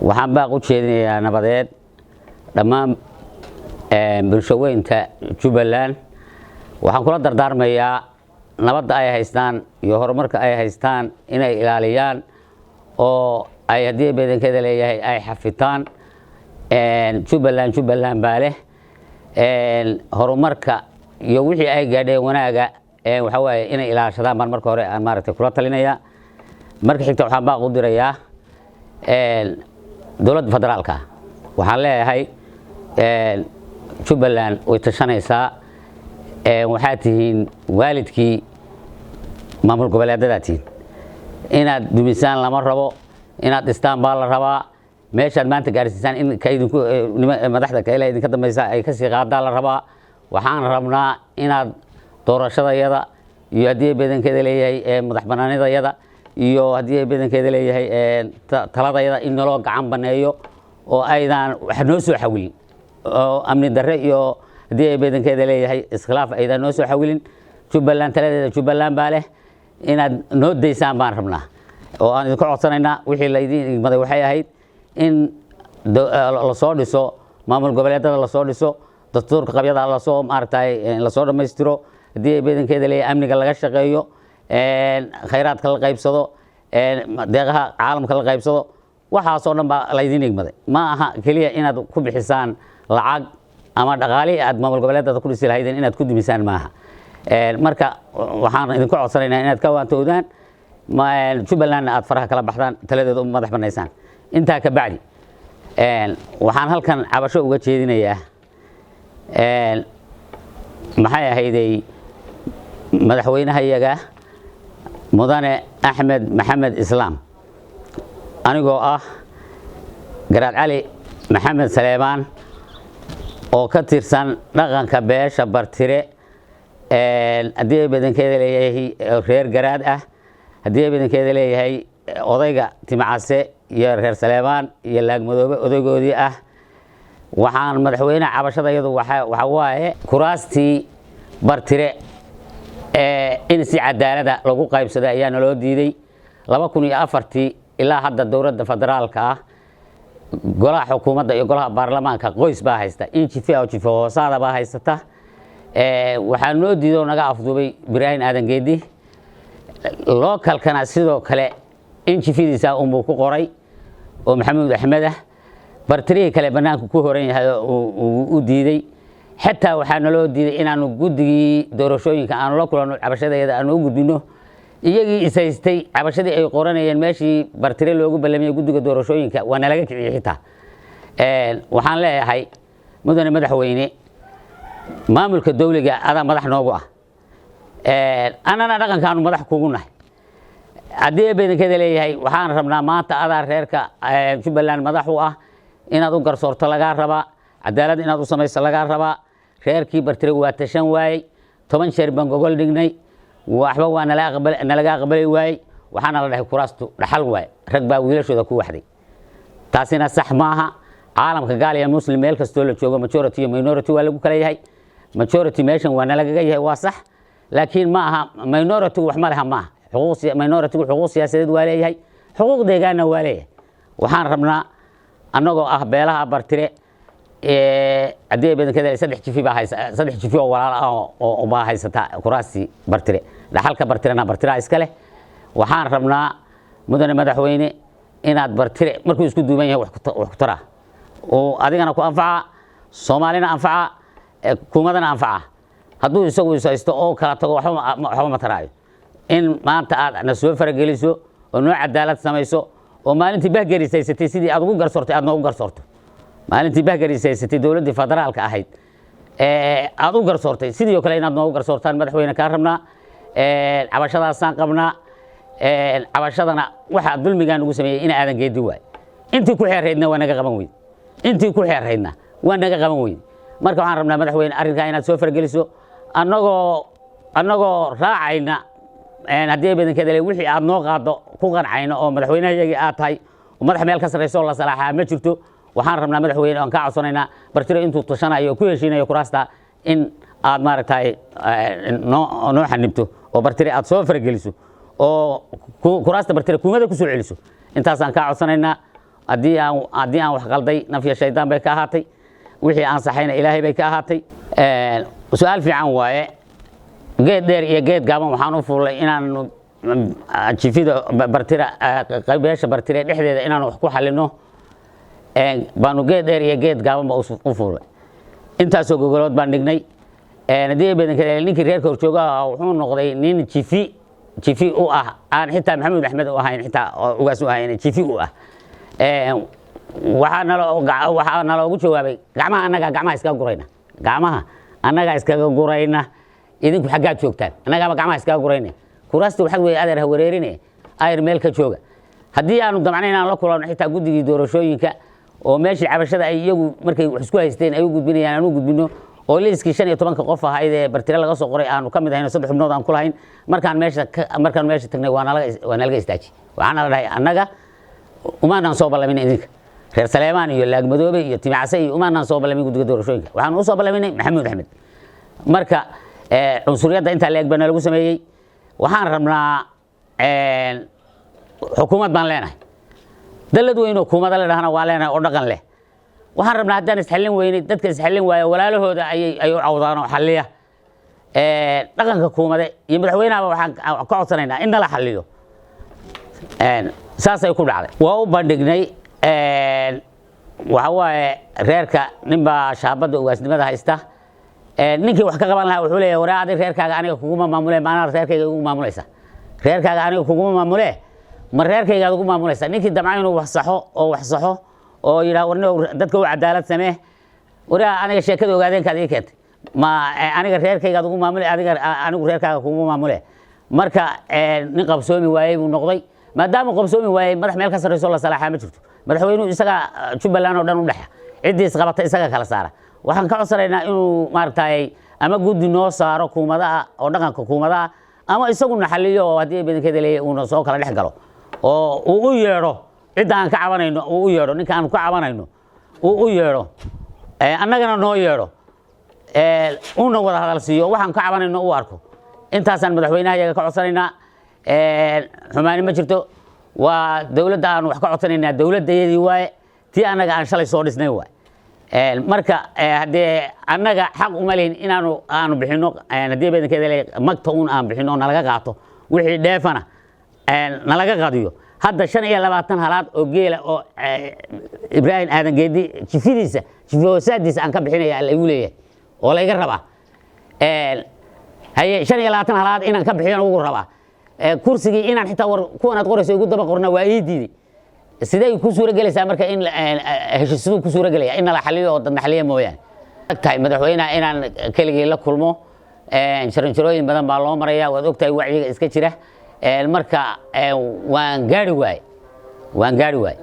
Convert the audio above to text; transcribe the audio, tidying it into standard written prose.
waxaan baa u jeedinayaa nabadeed dhammaan bulshaweynta Jubbaland waxaan kula dardaarmayaa nabadda ay haystaan iyo horumarka ay haystaan inay ilaaliyaan oo ay hadii badankeeda leeyahay ay xafitaan Jubbaland baa leh horumarka iyo wixii ay gaadheen wanaaga waxa waaye inay ilaashadaan marka hore aan maaragtay kula talinaya marka xigta waxaan baa u dirayaa dawladda federaalka waxaan leeyahay Jubbaland way tashanaysaa waxaad tihiin waalidkii maamul goboleedyadatiin inaad dumisaan lama rabo inaad dhistaan baa la rabaa meeshaad maanta gaarsiisaan in kaydinku madaxda kale idinka dambaysa ay ka sii qaadaan la rabaa waxaan rabnaa inaad doorashadayada iyo hadii badankeeda leeyahay madax banaanidayada iyo hadii badankeeda leeyahay taladayada in loo gacan baneeyo oo aydan wax noo soo xawilin oo amni darre iyo hadii badankeeda leeyahay iskhilaaf aydan noo soo xawilin Jubbaland taladeeda Jubbaland baa leh inaad noo deysaan baan rabnaa oo aan idinku codsanaynaa wixii la idin igmaday waxay ahayd in la soo dhiso maamul goboleedyada la soo dhiso dastuurka qabyada la soo maartay la soo dhameystiro hadii badankeeda leeyahay amniga laga shaqeeyo khayraadka la qaybsado deeqaha caalamka la qaybsado waxa soo dhan baa la idin igmaday ma aha kaliya inaad ku bixisaan lacag ama dhaqaale aad maamul goboleedyada ku dhisi lahaydeen inaad ku dimisaan maaha marka waxaan idinku codsanaynaa inaad ka waantoodaan Jubbaland aad faraha kala baxdaan taladeedu madax banaysaan inta ka bacdi waxaan halkan cabasho uga jeedinayaa maxay ahayday madaxweynaha iyaga mudane Axmed Maxamed Islaam anigoo ah Garaad Cali Maxamed Saleemaan oo ka tirsan dhaqanka beesha Bartire hadii badankeeda leeyahay reer Garaad ah hadii badankeeda leeyahay odayga Timcase iyo reer Saleemaan iyo Laagmadoobe odaygoodii ah waxaan madaxweynaha cabashadayadu waxa waaye kuraastii Bartire in si cadaalad ah lagu qaybsaday ayaa naloo diiday 2004 ilaa hadda dawladda federaalka ah golaha xukuumadda iyo golaha baarlamaanka qoys baa haysta in jifo hoosaada baa haysata waxaa noo diido naga afduubay Ibrahim Aadan Geedi localkana sidoo kale in jifidiisa uu ku qoray oo Maxamuud Axmed ah Bartire kale banaanka ku horan yahay uu diiday حتى waxaan loo diiday inaanu guddigii doorashooyinka aan la kulano cabashadeeda aan u gudbino iyagii isaystay cabashadii ay qoranayeen meeshii Bartire loogu ballamiyay guddiga doorashooyinka waana laga kiciyay xitaa waxaan leeyahay mudane madaxweyne maamulka dawliga ada madax noogu ah anana dhaqankaanu madax kugu nahay hadii badankeeda leeyahay waxaan rabnaa maanta ada reerka Jubbaland madax u ah inaad u garsoorto laga rabaa cadaalad inaad u samayso laga rabaa reerkii Bartire waa tashan waayay 10 jeer baan gogol dhignay waxba waa nalaga aqbalay waayay waxaana la dhahay kuraastu dhaxal waay rag baa wiilashooda ku waxday taasina sax maaha caalamka gaaliya muslim meel kasto la joogo majority iyo minority waa lagu kala yahay majority meeshan waa nalaga yahay waa sax laakiin maaha minority wax ma laha maaha xuquuq minority xuquuq siyaasadeed waa leeyahay xuquuq deegaanna waa leeyahay waxaan rabnaa annagoo ah beelaha Bartire hadii badankeeda saddex jifi oo walaal ah oo baa haysata kuraasi Bartire dhaxalka Bartirena Bartira iska leh waxaan rabnaa mudane madaxweyne inaad Bartire markuu isku duuban yahay wax ku tara oo adigana ku anfaca Soomaalina anfaca kumadana anfaca hadduu isagu isaysto oo kala tago waxba ma taraayo in maanta aad na soo farageliso oo noo cadaalad samayso oo maalintii bahgarisaysatay sidii aad ugu garsoortay aad noogu garsoorto maalintii bahgarisaysatay dawladda federaalka ahayd aad u garsoortay sidoo kale inaad noogu garsoortaan madaxweyne ka rabnaa cabashadaasaan qabnaa cabashadana waxa dulmigan ugu sameeyay in Aadan Geedi waay intii ku xeereedna waa naga qaban weyn intii ku xeereedna waa naga qaban weyn marka waxaan rabnaa madaxweyne arrinka inaad soo fargeliso annagoo raacayna hadii badankeeda wixii aad noo qaado ku qancayno oo madaxweynaha aad tahay madax meel ka sareyso la salaaxa ma jirto waxaan rabnaa madaxweyne aan ka codsanaynaa Bartire intuu tashanayo ku heshiinayo kuraasta in aad maaragtay noo xanibto oo Bartire aad soo fargeliso oo kuraasta Bartire kumada ku soo celiso intaas aan ka codsanaynaa haddii aan wax qalday nafya shaydaan bay ka ahaatay wixii aan saxayna ilaahay bay ka ahaatay su'aal fiican waaye geed dheer iyo geed gaaban waxaan u fuulay inaan jifida bartira qaybeesha bartira dhexdeeda inaan wax ku xalino baanu geed dheer iyo geed gaaban ba u fuulay intaasoo gogolood baan dhignay haddii badankeeda ninkii reerka horjoogaha wuxuu noqday nin jifi u ah aan xitaa maxamuud axmed u ahayn xitaa ugaas u ahayn jifi u ah waxaa naloogu jawaabay gacmaha annagaa iskaga gurayna gacmaha annagaa iskaga gurayna idinku xaggaad joogtaan annagaaba gacmaha iskaga gurayna kuraasta waxaad weeye adeer ha wareerine ayr meel ka jooga haddii aanu damcnayn aan la kulanno xitaa guddigii doorashooyinka oo meeshii cabashada ay iyagu markay wax isku haysteen ay u gudbinayaan aan u gudbino oo liiskii 15 qof ahayd ee bartire laga soo qoray aanu ka mid ahayn 3 xubnood aan ku lahayn markaan meesha tagnay waa nalaga istaaji waxaana la dhahay annaga umaanaan soo ballamin idinka reer Saleemaan iyo Laagmadoobe iyo Timacase iyo umaanaan soo ballamin guddiga doorashooyinka waxaan u soo ballaminay Maxamuud Axmed marka cunsuriyadda inta la egbana lagu sameeyay waxaan rabnaa xukuumad baan leenahay dallad weyn oo hukuumada la dhahana waa leenahay oo dhaqan leh waxaan rabnaa haddaan isxallin weynay dadka isxallin waayo walaalahooda ayay u cawdaan oo xalliya dhaqanka hukuumade iyo madaxweynaha waxaan ka codsanaynaa in la xalliyo saasay ku dhacday waa u bandhignay waxa waaye reerka ninbaa shaabadda ugaasnimada haysta ninkii wax ka qaban lahaa wuxuu leeyahay waraa adig reerkaaga aniga kuguma maamule maana reerkayga ugu maamulaysa reerkaaga aniga kuguma maamule ma reerkayga ugu maamulaysa ninkii damca inuu wax saxo oo yiraahdo warna dadka u cadaalad samee waraa aniga sheekada ogaadeenkaad ii keentay ma aniga reerkayga ugu maamule anigu reerkaaga kuguma maamule marka nin qabsoomi waayay buu noqday maadaama qabsoomi waayay madax meel ka sareyso la salaaxa ma jirto madaxweynuhu isaga Jubbaland oo dhan u dhaxa cidiis qabata isaga kala saara waxaan ka codsanaynaa inuu maartay ama guddi noo saaro hukuumadaha oo dhaqanka hukuumadaha ama isagu naxaliyo haddii badankeeda leeyahay uu soo kala dhex galo oo uu u yeero cid aan ka cabanayno uu u yeero ninka aan ka cabanayno uu u yeero annagana noo yeero una wada hadal siiyo waxaan ka cabanayno u arko intaasaan madaxweynaha iyaga ka codsanaynaa xumaani ma jirto waa dawladda aan wax ka codsanaynaa dawladdeedii waaye tii annaga aan shalay soo dhisnay waaye marka haddee annaga xaq uma lehin aanu bixino haddii badankeeda leeyahay magta aan bixino nalaga qaato wixii dheefana nalaga qadiyo hadda 25 halaad oo geela oo Ibrahim Aadan Geedi jifidiisa jifoosaadiisa aan ka bixinaya la igu leeyahay oo la iga rabaa haye 25 halaad inaan ka bixiyo ugu rabaa kursigii inaan xitaa kuwan aad qorayso ugu daba qorna waa ii diiday sidee ku suura galaysaa marka in heshiisku ku suura galaya in la xalliyo oo dad xalliyo mooyaan tagtay madaxweynaha inaan kaligii la kulmo jaranjarooyin badan baa loo maraya waad ogtahay wacyiga iska jira marka waan gaari waay